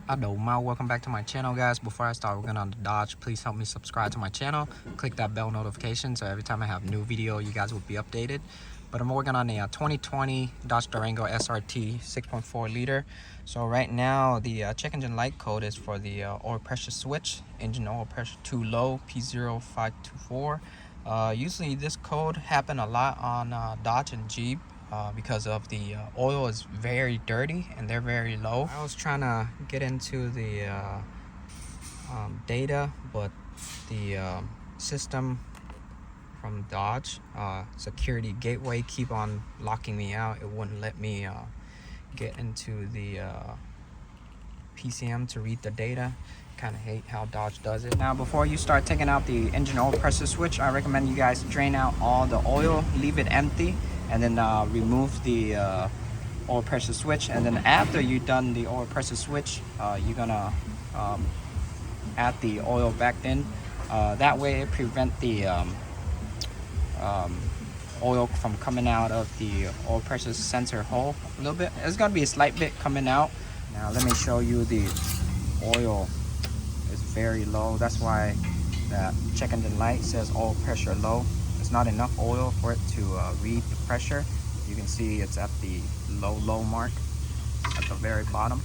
Welcome back to my channel, guys. Before I start working on the Dodge, please help me subscribe to my channel. Click that bell notification so every time I have a new video, you guys will be updated. But I'm working on a 2020 Dodge Durango SRT 6.4 liter. So right now, the check engine light code is for the oil pressure switch, engine oil pressure too low, P0524. Usually this code happen a lot on Dodge and Jeep. Because of the oil is very dirty and they're very low. I was trying to get into the data, but the system from Dodge security gateway keep on locking me out. It wouldn't let me get into the PCM to read the data. Kind of hate how Dodge does it. Now, before you start taking out the engine oil pressure switch, I recommend you guys drain out all the oil, leave it empty, and then remove the oil pressure switch. And then after you've done the oil pressure switch, you're gonna add the oil back in. That way it prevents the oil from coming out of the oil pressure sensor hole a little bit. There's gonna be a slight bit coming out. Now let me show you the oil is very low. That's why that check engine light says oil pressure low. It's not enough oil for it to read the pressure. You can see it's at the low mark at the very bottom.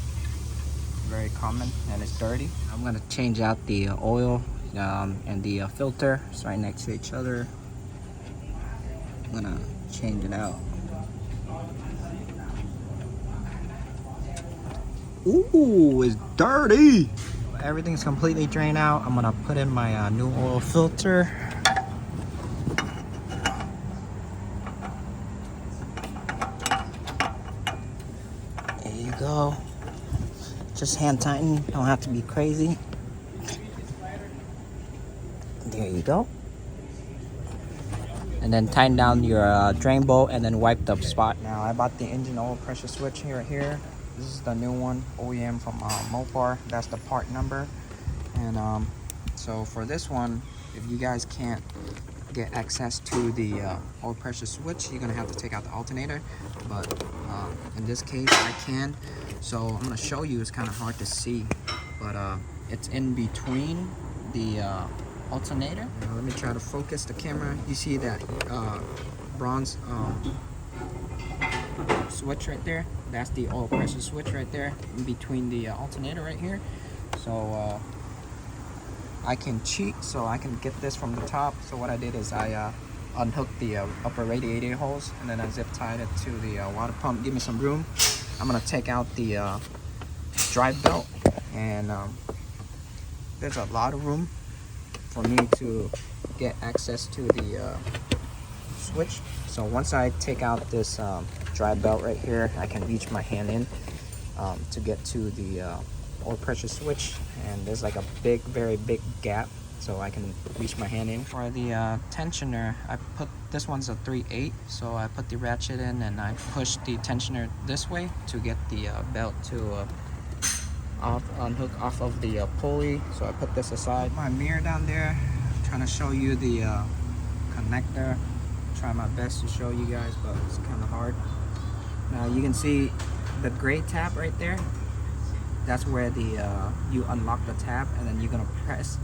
Very common, and it's dirty. I'm gonna change out the oil and the filter. It's right next to each other. I'm gonna change it out. Ooh, it's dirty. Everything's completely drained out. I'm gonna put in my new oil filter. There you go. Just hand tighten, don't have to be crazy. There you go. And then tighten down your drain bolt and then wipe the spot. Now I bought the engine oil pressure switch here. This is the new one, OEM from Mopar. That's the part number. And so for this one, if you guys can't get access to the oil pressure switch, you're gonna have to take out the alternator. But in this case, I can. So I'm gonna show you. It's kind of hard to see, but it's in between the alternator. Now, let me try to focus the camera. You see that bronze switch right there? That's the oil pressure switch right there, in between the alternator right here. So I can cheat, so I can get this from the top. So what I did is I unhooked the upper radiator hose, and then I zip tied it to the water pump. Give me some room. I'm gonna take out the drive belt, and there's a lot of room for me to get access to the switch. So once I take out this drive belt right here, I can reach my hand in to get to the oil pressure switch, and there's like a very big gap, so I can reach my hand in. For the tensioner, I put this one's a 3/8, so I put the ratchet in and I push the tensioner this way to get the belt to unhook off of the pulley. So I put this aside. My mirror down there, I'm trying to show you the connector. Try my best to show you guys, but it's kind of hard. Now you can see the gray tab right there. That's where the you unlock the tab, and then you're gonna press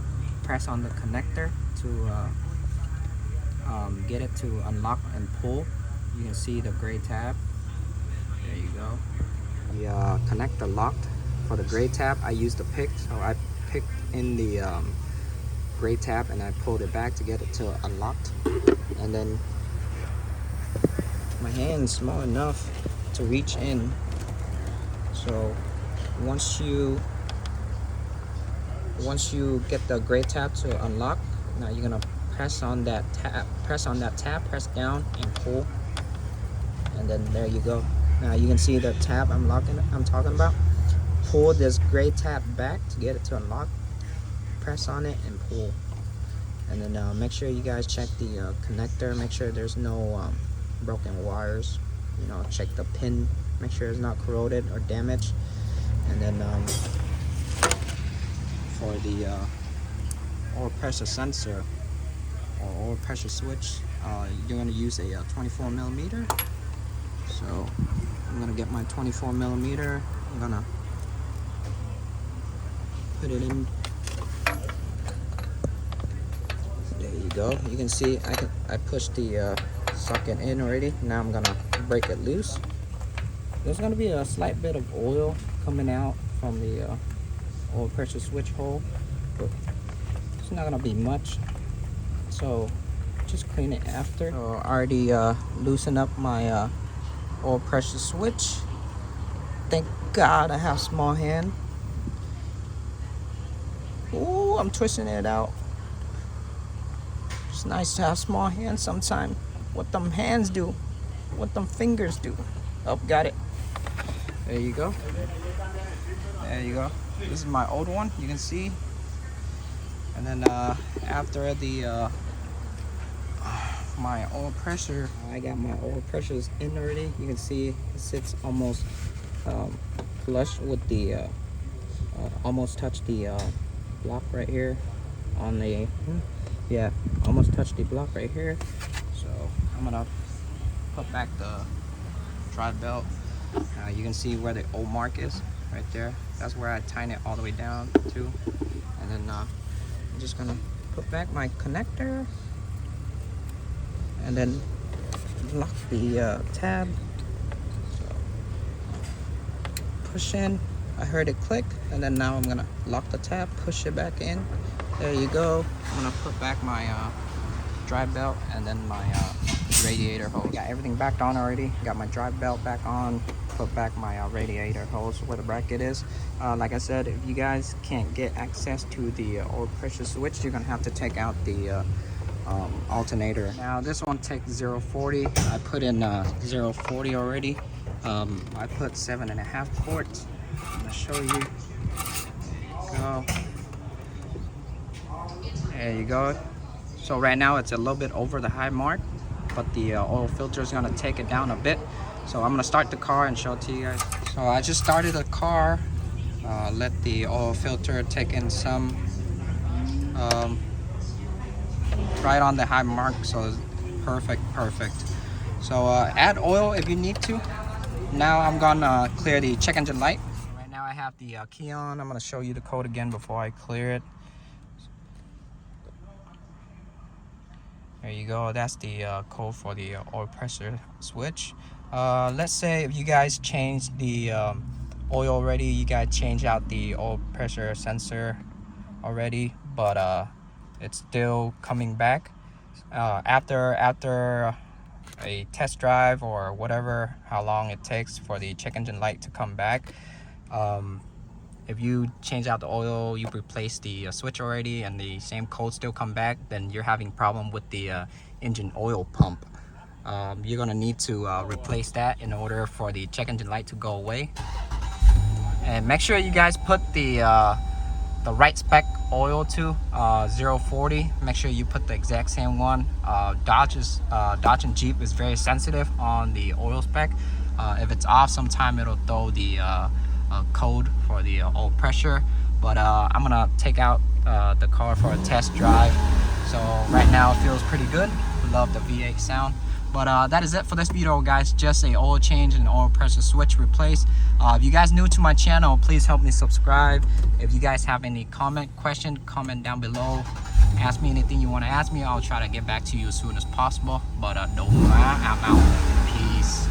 on the connector to get it to unlock and pull. You can see the gray tab. There you go. The connector locked. For the gray tab, I used a pick, so I picked in the gray tab and I pulled it back to get it to unlocked. And then my hand's small enough to reach in, so once you get the gray tab to unlock, now you're gonna press on that tab, press down and pull, and then there you go. Now you can see the tab I'm talking about. Pull this gray tab back to get it to unlock, press on it and pull, and then make sure you guys check the connector, make sure there's no broken wires, you know, check the pin, make sure it's not corroded or damaged. And then for the oil pressure sensor or oil pressure switch, you're going to use a 24mm. So I'm going to get my 24mm. I'm going to put it in. There you go. You can see I pushed the socket in already. Now I'm gonna break it loose. There's gonna be a slight bit of oil coming out from the oil pressure switch hole, but it's not gonna be much. So just clean it after. So I already loosened up my oil pressure switch. Thank God I have small hand. Ooh, I'm twisting it out. It's nice to have small hands sometime. What them hands do, what them fingers do. Oh, got it. There you go. There you go. This is my old one, you can see. And then after the my oil pressure, I got my oil pressures in already. You can see it sits almost flush with the almost touch the block right here on the almost touch the block right here. So I'm gonna put back the drive belt. You can see where the old mark is right there. That's where I tighten it all the way down to. And then I'm just gonna put back my connector and then lock the tab. So push in. I heard it click, and then now I'm gonna lock the tab, push it back in. There you go. I'm gonna put back my drive belt and then my radiator hose. Got everything back on already. Got my drive belt back on. Put back my radiator hose where the bracket is. Like I said, if you guys can't get access to the oil pressure switch, you're gonna have to take out the alternator. Now this one takes 0-40. I put in 0-40 already. I put 7.5 quarts. I'm gonna show you. Go. There you go. So right now it's a little bit over the high mark, but the oil filter is gonna take it down a bit. So I'm gonna start the car and show it to you guys. So I just started the car, let the oil filter take in some, right on the high mark, so it's perfect. So add oil if you need to. Now I'm gonna clear the check engine light. Right now I have the key on. I'm gonna show you the code again before I clear it. There you go. That's the code for the oil pressure switch. Let's say if you guys change the oil already, you guys change out the oil pressure sensor already, but it's still coming back after a test drive or whatever, how long it takes for the check engine light to come back. If you change out the oil, you replace the switch already, and the same code still come back, then you're having problem with the engine oil pump. You're gonna need to replace that in order for the check engine light to go away. And make sure you guys put the right spec oil to 0-40. Make sure you put the exact same one. Dodge and Jeep is very sensitive on the oil spec. If it's off, sometime it'll throw the code for the oil pressure. But I'm gonna take out the car for a test drive. So right now it feels pretty good. Love the V8 sound. But that is it for this video, guys. Just a oil change and oil pressure switch replaced. If you guys new to my channel, please help me subscribe. If you guys have any question down below. Ask me anything you want to ask me. I'll try to get back to you as soon as possible. But no, I'm out. Peace.